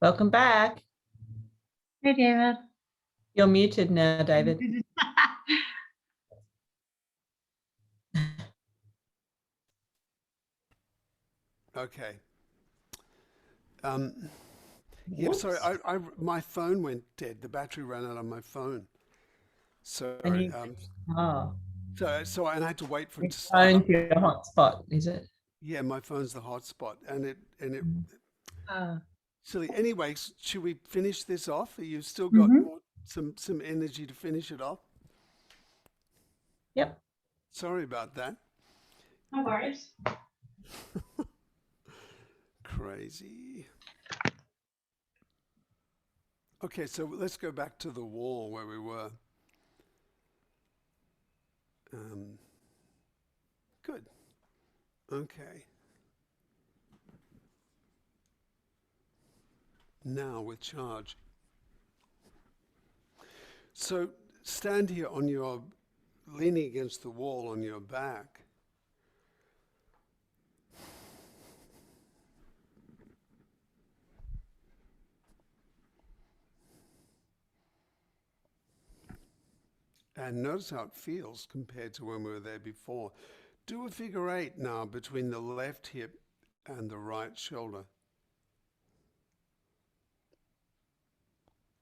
Welcome back. Hey, David. You're muted now, David. Okay. Yeah, sorry. My phone went dead. The battery ran out on my phone. So, And you, so and I had to wait for it to start phone up. to your hotspot, is it? Yeah, my phone's the hotspot, and it Mm. Uh, silly. Anyway, should we finish this off? You've still got Mhm. more some energy to finish it off. Yep. Sorry about that. no worries. Crazy. Okay, so let's go back to the wall where we were. Um, Good. Okay. Now with charge. So stand here on your, leaning against the wall on your back. And notice how it feels compared to when we were there before. Do a figure eight now between the left hip and the right shoulder.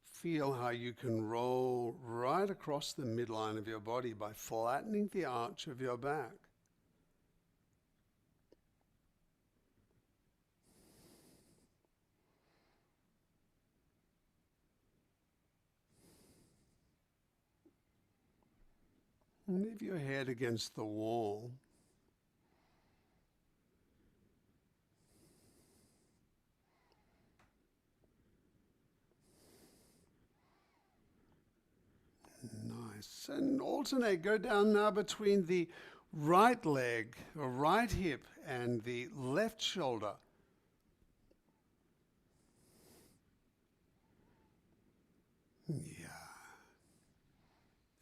Feel how you can roll right across the midline of your body by flattening the arch of your back. Leave your head against the wall. Nice. And alternate. Go down now between the right leg or right hip and the left shoulder. Yeah.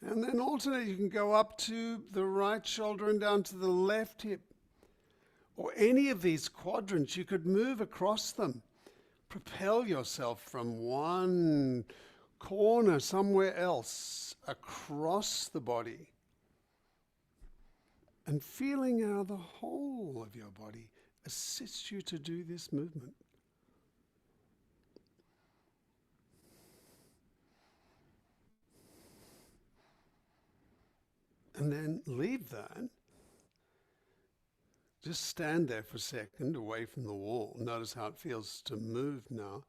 And then alternate. You can go up to the right shoulder and down to the left hip. Or any of these quadrants, you could move across them. Propel yourself from one corner somewhere else across the body. And feeling how the whole of your body assists you to do this movement. And then leave that. Just stand there for a second away from the wall. Notice how it feels to move now.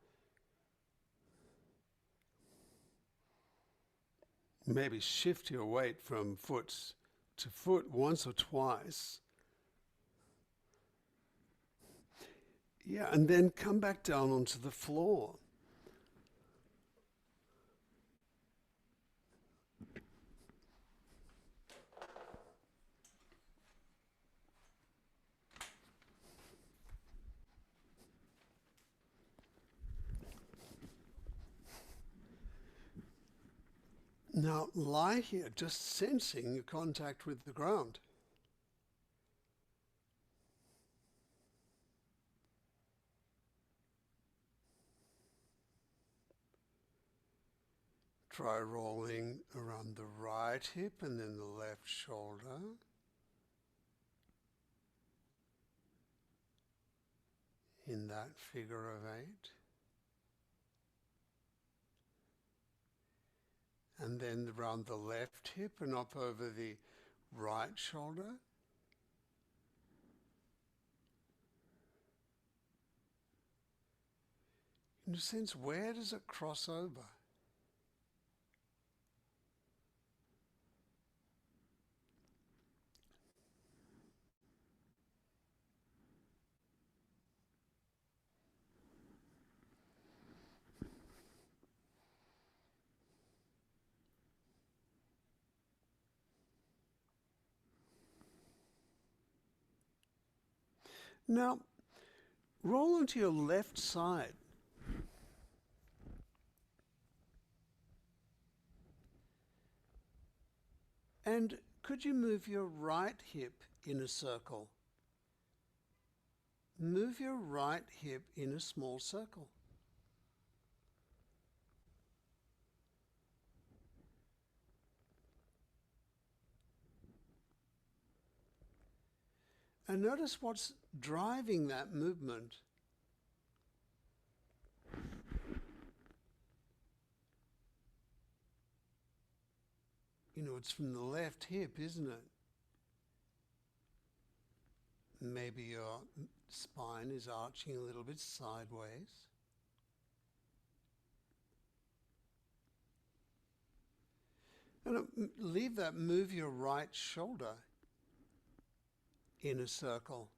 Maybe shift your weight from foot to foot once or twice. Yeah, and then come back down onto the floor. Now lie here, just sensing your contact with the ground. Try rolling around the right hip and then the left shoulder. In that figure of eight. And then around the left hip and up over the right shoulder. In a sense, where does it cross over? Now, roll onto your left side. And could you move your right hip in a circle? Move your right hip in a small circle. And notice what's driving that movement. You know, it's from the left hip, isn't it? Maybe your spine is arching a little bit sideways. And leave that, move your right shoulder in a circle.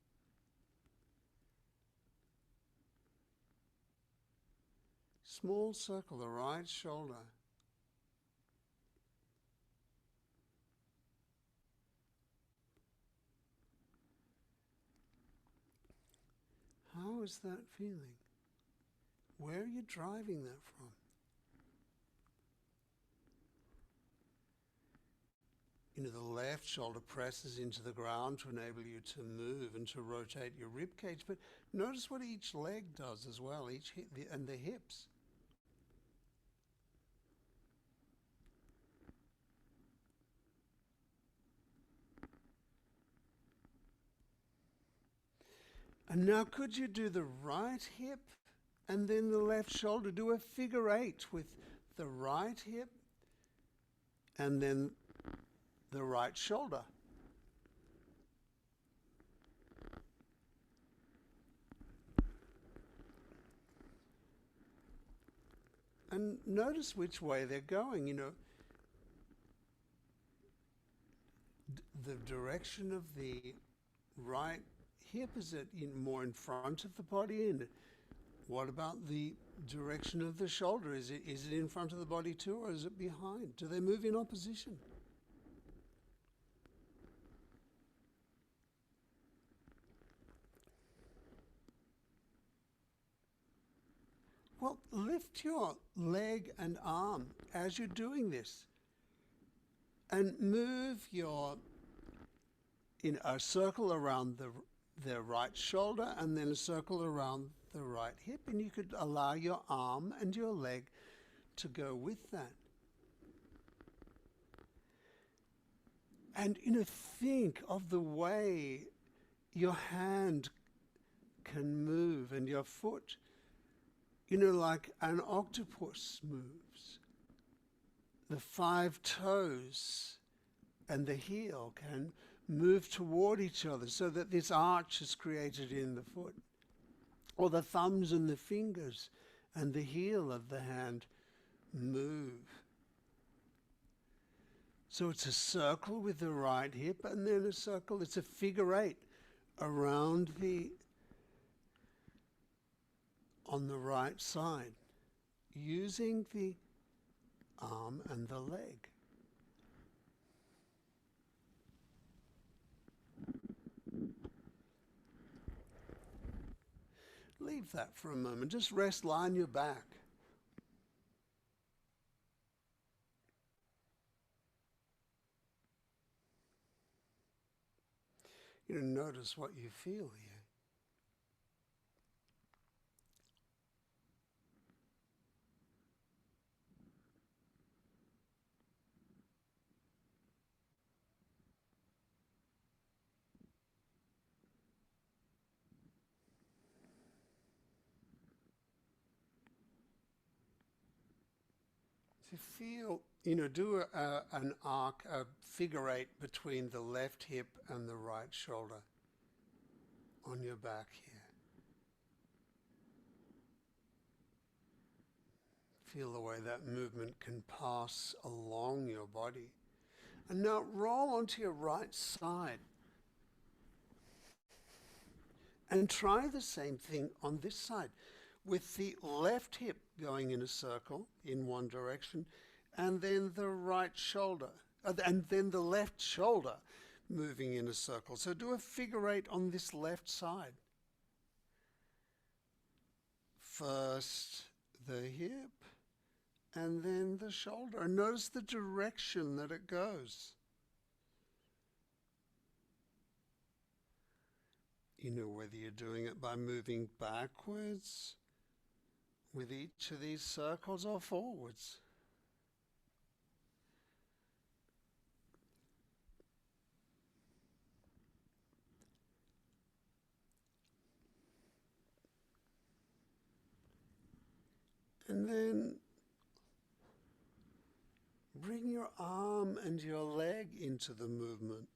Small circle, the right shoulder. How is that feeling? Where are you driving that from? The left shoulder presses into the ground to enable you to move and to rotate your rib cage. But notice what each leg does as well, each hip and the hips. And now could you do the right hip and then the left shoulder? Do a figure 8 with the right hip and then the right shoulder. And notice which way they're going, the direction of the right hip, is it more in front of the body? And what about the direction of the shoulder? Is it in front of the body too, or is it behind? Do they move in opposition? Well, lift your leg and arm as you're doing this and move in a circle around the right shoulder and then a circle around the right hip, and you could allow your arm and your leg to go with that. And think of the way your hand can move and your foot, like an octopus moves. The 5 toes and the heel can move toward each other so that this arch is created in the foot. Or the thumbs and the fingers and the heel of the hand move. So it's a circle with the right hip and then a circle. It's a figure 8 around on the right side, using the arm and the leg. Leave that for a moment. Just rest, lie on your back. Notice what you feel here. To feel, do an arc, a figure 8 between the left hip and the right shoulder on your back here. Feel the way that movement can pass along your body. And now roll onto your right side. And try the same thing on this side, with the left hip going in a circle in one direction, and then the right shoulder, and then the left shoulder moving in a circle. So do a figure 8 on this left side. First the hip, and then the shoulder. And notice the direction that it goes. Whether you're doing it by moving backwards with each of these circles or forwards. And then bring your arm and your leg into the movement.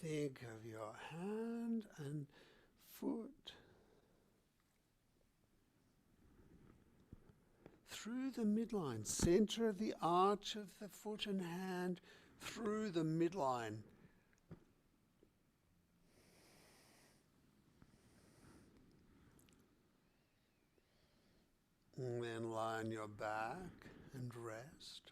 think of your hand and foot through the midline, center of the arch of the foot and hand, through the midline. And then lie on your back and rest.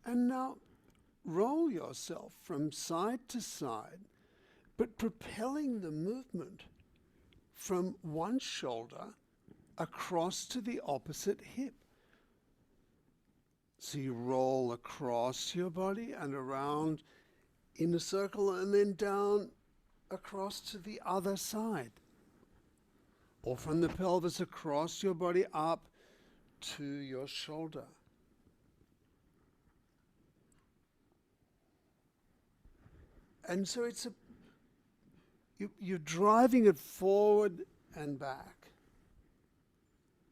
And now roll yourself from side to side, but propelling the movement from one shoulder across to the opposite hip. So you roll across your body and around in a circle and then down across to the other side. Or from the pelvis across your body up to your shoulder. And so you're driving it forward and back.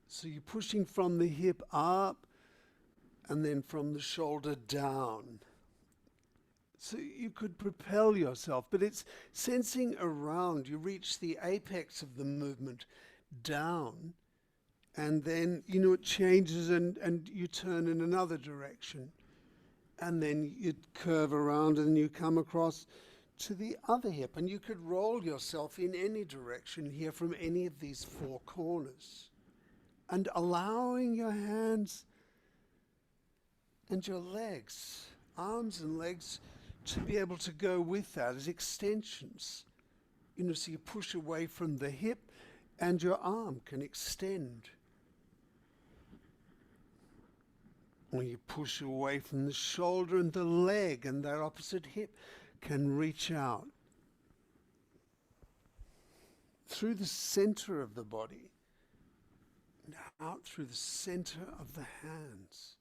So you're pushing from the hip up and then from the shoulder down. So you could propel yourself, but it's sensing around. You reach the apex of the movement down, and then, it changes and you turn in another direction. And then you curve around and you come across to the other hip. And you could roll yourself in any direction here from any of these four corners. And allowing your hands and your legs, arms and legs, to be able to go with that as extensions. So you push away from the hip and your arm can extend. Or you push away from the shoulder and the leg and that opposite hip can reach out. Through the center of the body and out through the center of the hands.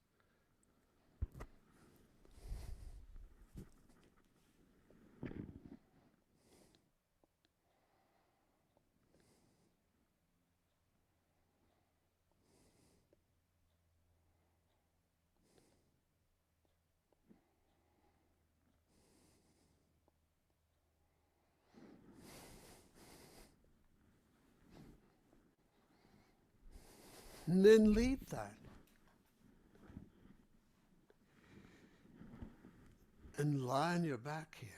And then leave that. And lie on your back here.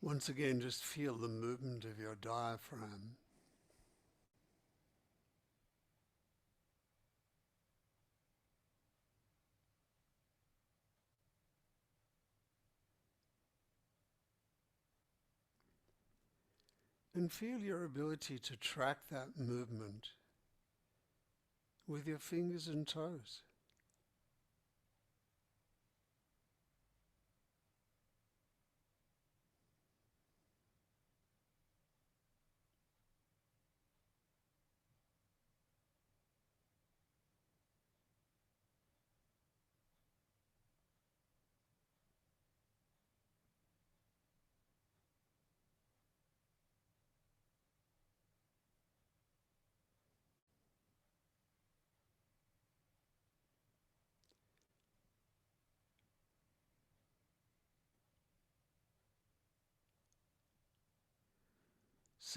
Once again, just feel the movement of your diaphragm. And feel your ability to track that movement with your fingers and toes.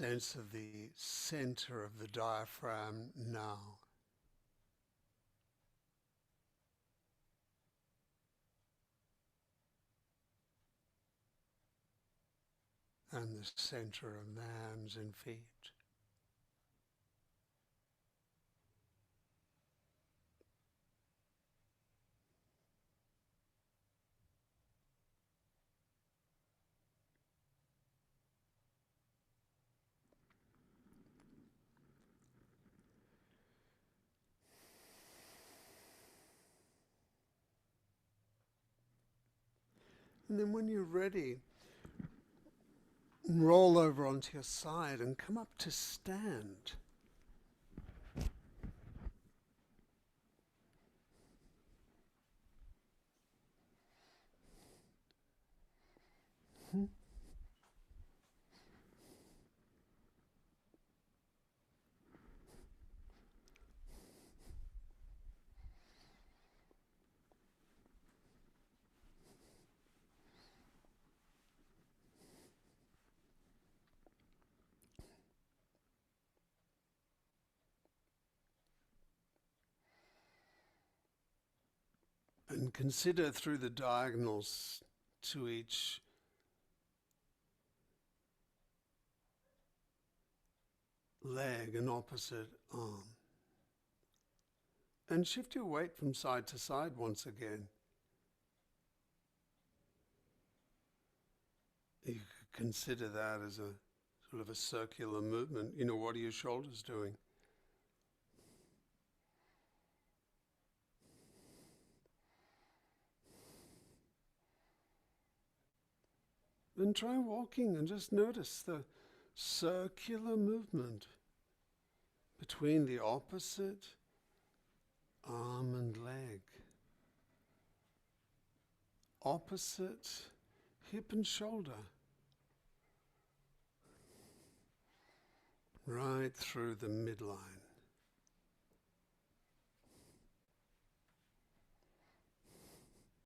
sense of the center of the diaphragm now. And the center of the hands and feet. And then when you're ready, roll over onto your side and come up to stand. And consider through the diagonals to each leg an opposite arm. And shift your weight from side to side once again. You could consider that as a sort of a circular movement. You know, what are your shoulders doing? Then try walking and just notice the circular movement between the opposite arm and leg. Opposite hip and shoulder. Right through the midline.